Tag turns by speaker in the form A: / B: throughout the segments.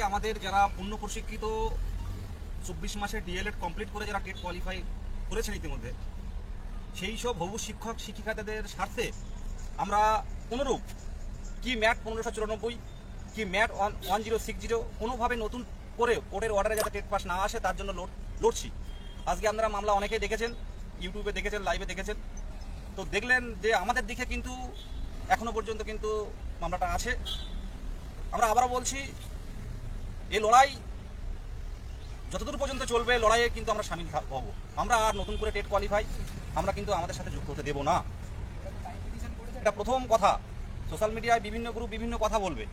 A: আমাদের যারা পূর্ণ প্রশিক্ষিত 24 মাসে ডিএলএড কমপ্লিট করে যারা টেট কোয়ালিফাই করেছেন ইতিমধ্যে, সেই সব হবু শিক্ষক শিক্ষিকাদের স্বার্থে আমরা কোনোরূপ কি ম্যাট 1594 কি ম্যাট 1060 কোনোভাবে নতুন করে কোর্টের অর্ডারে যাতে টেট পাস না আসে তার জন্য লড়ছি। আজকে আপনারা মামলা অনেকেই দেখেছেন, ইউটিউবে দেখেছেন, লাইভে দেখেছেন, তো দেখলেন যে আমাদের দিকে কিন্তু এখনো পর্যন্ত কিন্তু মামলাটা আছে। আমরা আবারও বলছি, এই লড়াই যতদূর পর্যন্ত চলবে লড়াইয়ে কিন্তু আমরা সামিল হব। আমরা আর নতুন করে টেট কোয়ালিফাই আমরা কিন্তু আমাদের সাথে যুক্ত হতে দেব না। এটা প্রথম কথা। সোশ্যাল মিডিয়ায় বিভিন্ন গ্রুপ বিভিন্ন কথা বলবে,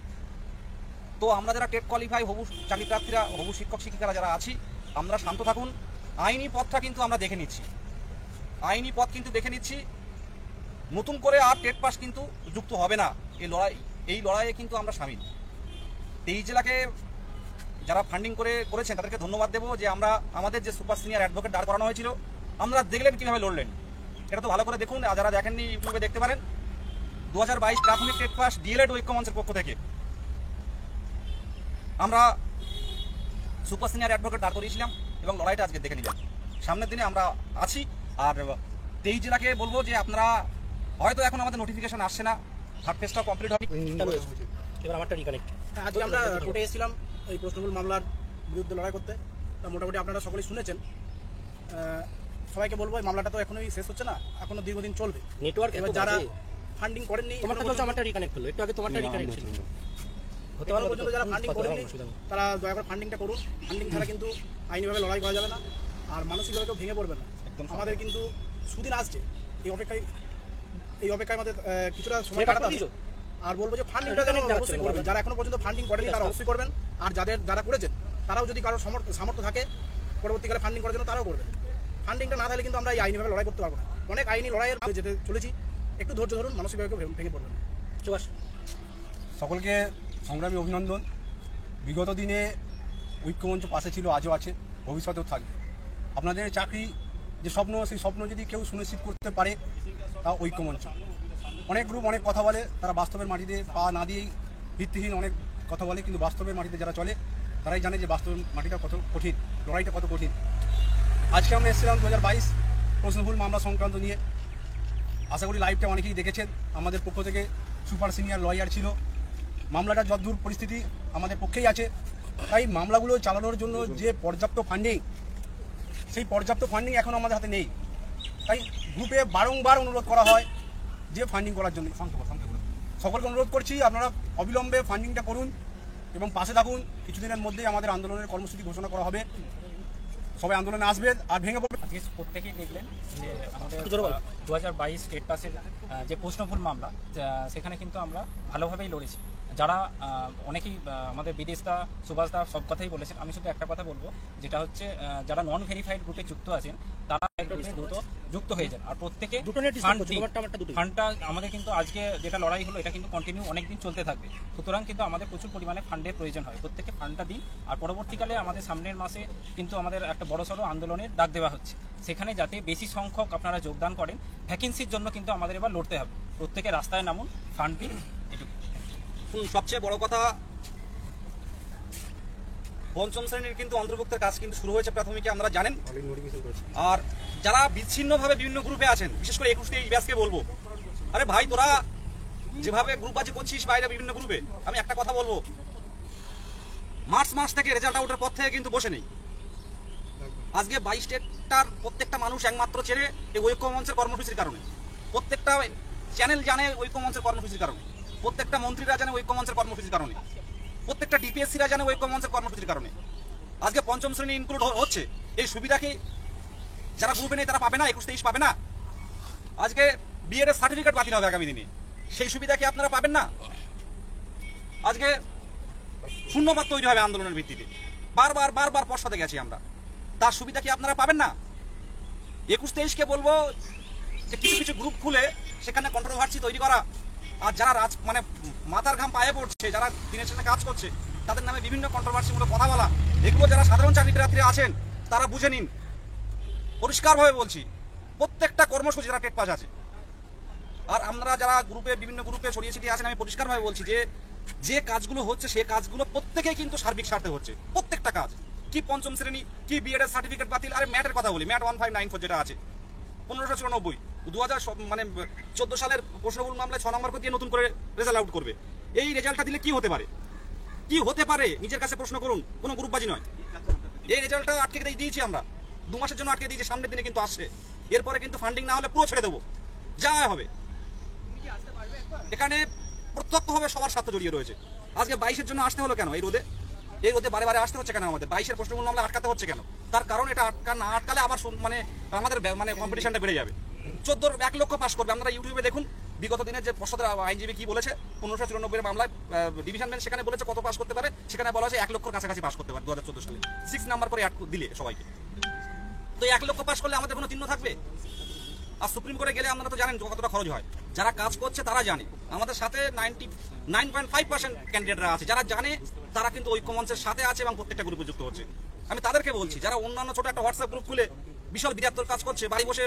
A: তো আমরা যারা টেট কোয়ালিফাই হবু চাকরি প্রার্থীরা, হবু শিক্ষক শিক্ষিকারা যারা আছি, আমরা শান্ত থাকুন। আইনি পথটা কিন্তু আমরা দেখে নিচ্ছি, আইনি পথ কিন্তু দেখে নিচ্ছি। নতুন করে আর টেট পাস কিন্তু যুক্ত হবে না। এই লড়াইয়ে কিন্তু আমরা সামিল। 23 জেলাকে যারা ফান্ডিং করেছেন তাদেরকে ধন্যবাদ দেবো যে আমরা আমাদের যে সুপার সিনিয়র অ্যাডভোকেট দাঁড় করানো হয়েছিল, আমরা দেখলেন কীভাবে লড়লেন। এটা তো ভালো করে দেখুন, যারা দেখেননি ইউটিউবে দেখতে পারেন। 2022 প্রাথমিক টেট পাস ডিএলএড ঐক্যমঞ্চের পক্ষ থেকে আমরা সুপার সিনিয়র অ্যাডভোকেট দাঁড় করিয়েছিলাম এবং লড়াইটা আজকে দেখে নিলাম। সামনের দিনে আমরা আছি। আর 23 জেলাকে বলবো যে আপনারা হয়তো এখন আমাদের নোটিফিকেশন আসছে না, থার্ড ফেজটা কমপ্লিট হবে।
B: এবার আমারটা রিকানেক্ট। আজকে আমরা কোর্টে এসেছিলাম এই প্রশ্নমূল মামলার বিরুদ্ধে লড়াই করতে। মোটামুটি আপনারা সকলেই শুনেছেন। সবাইকে বলবো এই মামলাটা তো এখনোই শেষ হচ্ছে না, এখনো দীর্ঘদিন চলবে। নেটওয়ার্ক এবার যারা ফান্ডিং করেননি, তোমারটা চলছে, আমারটা রিকানেক্ট হলো, একটু আগে তোমারটা রিকানেক্ট ছিল। হতে পারে পর্যন্ত যারা ফান্ডিং করেননি তারা দয়া করে ফান্ডিংটা করুন। ফান্ডিং ছাড়া কিন্তু আইনিভাবে লড়াই করা যাবে না, আর মানসিকভাবে কেউ ভেঙে পড়বে না। আমাদের কিন্তু সুদিন আসছে, এই অপেক্ষায় আমাদের কিছুটা সময় কাটাতে হবে। আর বলবো যে ফান্ডিংটা যেন অবশ্যই করবেন, যারা এখনো পর্যন্ত ফান্ডিং করেনি তারা অবশ্যই করবেন। আর যারা করেছেন তারাও যদি কারো সামর্থ্য থাকে পরবর্তীকালে ফান্ডিং করার জন্য তারাও করবেন। ফান্ডিংটা না থাকলে কিন্তু আমরা এই আইনিভাবে লড়াই করতে পারবো না। অনেক আইনি লড়াইয়ের যেতে চলেছি, একটু ধৈর্য ধরুন, মানসিকভাবে ভেঙে পড়বেন।
C: সকলকে সংগ্রামী অভিনন্দন। বিগত দিনে ঐক্যমঞ্চ পাশে ছিল, আজও আছে, ভবিষ্যতেও থাকবে। আপনাদের চাকরি যে স্বপ্ন, সেই স্বপ্ন যদি কেউ সুনিশ্চিত করতে পারে তা ঐক্যমঞ্চ। অনেক গ্রুপ অনেক কথা বলে, তারা বাস্তবের মাটিতে পা না দিয়েই ভিত্তিহীন অনেক কথা বলে, কিন্তু বাস্তবের মাটিতে যারা চলে তারাই জানে যে বাস্তবের মাটিটা কত কঠিন, লড়াইটা কত কঠিন। আজকে আমরা এসেছিলাম 2022 প্রশ্নভুল মামলা সংক্রান্ত নিয়ে। আশা করি লাইভটা অনেকেই দেখেছেন। আমাদের পক্ষ থেকে সুপার সিনিয়র লয়ার ছিল। মামলাটা যতদূর পরিস্থিতি আমাদের পক্ষেই আছে, তাই মামলাগুলো চালানোর জন্য যে পর্যাপ্ত ফান্ডিং, সেই পর্যাপ্ত ফান্ডিং এখন আমাদের হাতে নেই। তাই গ্রুপে বারংবার অনুরোধ করা হয় যে ফান্ডিং করার জন্য। সকলকে অনুরোধ করছি আপনারা অবিলম্বে ফান্ডিংটা করুন এবং পাশে থাকুন। কিছুদিনের মধ্যেই আমাদের আন্দোলনের কর্মসূচি ঘোষণা করা হবে, সবাই আন্দোলনে আসবেন আর ভেঙে পড়বেন।
D: আজকে প্রত্যেকেই দেখলেন যে আমাদের 2022 স্টেট পাসের যে প্রশ্নভুল মামলা, সেখানে কিন্তু আমরা ভালোভাবেই লড়েছি। যারা অনেকেই আমাদের বিদেশদা, সুভাষদা সব কথাই বলেছেন। আমি শুধু একটা কথা বলবো, যেটা হচ্ছে যারা নন ভেরিফাইড গ্রুপে যুক্ত আছেন তারা দ্রুত যুক্ত হয়ে যান। আর প্রত্যেকে ফান্ডটা আমাদের কিন্তু আজকে যেটা লড়াই হলো এটা কিন্তু কন্টিনিউ অনেকদিন চলতে থাকবে। সুতরাং কিন্তু আমাদের প্রচুর পরিমাণে ফান্ডের প্রয়োজন হয়। প্রত্যেকে ফান্ডটা দিন। আর পরবর্তীকালে আমাদের সামনের মাসে কিন্তু আমাদের একটা বড়সড় আন্দোলনের ডাক দেওয়া হচ্ছে, সেখানে যাতে বেশি সংখ্যক আপনারা যোগদান করেন। ভ্যাকেন্সির জন্য কিন্তু আমাদের এবার লড়তে হবে। প্রত্যেকে রাস্তায় নামুন, ফান্ড দিন।
A: সবচেয়ে বড় কথা, পঞ্চম শ্রেণীর কিন্তু অন্তর্ভুক্তের কাজ কিন্তু শুরু হয়েছে প্রাথমিকে, আপনারা জানেন। আর যারা বিচ্ছিন্নভাবে বিভিন্ন গ্রুপে আছেন, বিশেষ করে 21 ব্যাচকে বলবো, আরে ভাই তোরা যেভাবে গ্রুপবাজি করছিস বাইরে বিভিন্ন গ্রুপে, আমি একটা কথা বলবো, মার্চ মাস থেকে রেজাল্ট আউটের পর থেকে কিন্তু বসে নেই। আজকে 22 স্টেটটার প্রত্যেকটা মানুষ একমাত্র চেনে এই ঐক্যমঞ্চের কর্মসূচির কারণে। প্রত্যেকটা চ্যানেল জানে ঐক্যমঞ্চের কর্মসূচির কারণে, প্রত্যেকটা মন্ত্রীরা জানে ঐক্যমঞ্চের কর্মসূচির কারণে, প্রত্যেকটা ডিপিএসসিরা জানে ঐক্যমঞ্চের কর্মসূচির কারণে। আজকে পঞ্চম শ্রেণী ইনক্লুড হচ্ছে, এই সুবিধা কি যারা গ্রুপে নেই তারা পাবে না? 21-23 পাবে না? আজকে বিএড এর সার্টিফিকেট বাতিল হবে আগামী দিনে, সেই সুবিধা কি আপনারা পাবেন না? আজকে শূন্যপাত তৈরি হবে আন্দোলনের ভিত্তিতে, বারবার পশ্চাতে গেছি আমরা, তার সুবিধা কি আপনারা পাবেন না? 21-23-কে বলবো যে কিছু কিছু গ্রুপ খুলে সেখানে কন্ট্রোভার্সি তৈরি করা, আর যারা মানে মাথার ঘাম পায়ে পড়ছে, যারা দিনের সাথে কাজ করছে, তাদের নামে বিভিন্ন কন্ট্রোভার্সিমূলক কথা বলা, এগুলো যারা সাধারণ চাকরি প্রার্থীরা আছেন তারা বুঝে নিন। পরিষ্কারভাবে বলছি, প্রত্যেকটা কর্মসূচি যারা টেট পাস আছে, আর আমরা যারা গ্রুপে বিভিন্ন গ্রুপে ছড়িয়ে ছিটিয়ে আছেন, আমি পরিষ্কারভাবে বলছি যে যে কাজগুলো হচ্ছে সে কাজগুলো প্রত্যেকেই কিন্তু সার্বিক স্বার্থে হচ্ছে, প্রত্যেকটা কাজ। কি পঞ্চম শ্রেণী, কি বিএড এর সার্টিফিকেট বাতিল, আরে ম্যাটের কথা বলি, ম্যাট 1594 যেটা আছে 1594 2000 মানে 14 সালের প্রশ্নভুল মামলায় 6 নম্বর করে দিয়ে নতুন করে রেজাল্ট আউট করবে। এই রেজাল্টটা দিলে কি হতে পারে, কি হতে পারে নিজের কাছে প্রশ্ন করুন, কোনো গ্রুপবাজি নয়। এই রেজাল্টটা আটকে দিয়েছি আমরা, 2 মাসের জন্য আটকে দিয়েছি, সামনের দিনে কিন্তু আসছে। এরপরে কিন্তু ফান্ডিং না হলে পুরো ছেড়ে দেবো, যা হবে। এখানে প্রত্যক্ষভাবে সবার স্বার্থ জড়িয়ে রয়েছে। আজকে 22-এর জন্য আসতে হলো কেন এই রোদে? এই রোদে বারে বারে আসতে হচ্ছে কেন আমাদের? 22-এর প্রশ্নমূল মামলা আটকাতে হচ্ছে কেন? তার কারণ এটা না আটকালে আবার মানে আমাদের মানে কম্পিটিশনটা বেড়ে যাবে। 14 1 লক্ষ পাস করবে। আপনারা ইউটিউবে দেখুন বিগত দিনের যে পশ্চাৎ আইনজীবী কি বলেছে, 1594 মামলায় ডিভিশন বেঞ্চ সেখানে বলেছে কত পাস করতে পারে, সেখানে বলা হয়েছে 1 লক্ষর কাছাকাছি পাস করতে পারে 2014 সালে 6 নাম্বার করে দিলে সবাইকে। তো 1 লক্ষ পাস করলে আমাদের কোনো চিহ্ন থাকবে? আর সুপ্রিম কোর্টে গেলে আপনারা তো জানেন কতটা খরচ হয়। যারা কাজ করছে তারা জানে, আমাদের সাথে 99.5% ক্যান্ডিডেটরা আছে যারা জানে, তারা কিন্তু ঐক্যমঞ্চের সাথে আছে এবং প্রত্যেকটা গ্রুপে যুক্ত হচ্ছে। আমি তাদেরকে বলছি, যারা অন্যান্য ছোট একটা হোয়াটসঅ্যাপ গ্রুপ খুলে বিশাল বৃহত্তর কাজ করছে, বাড়ি বসে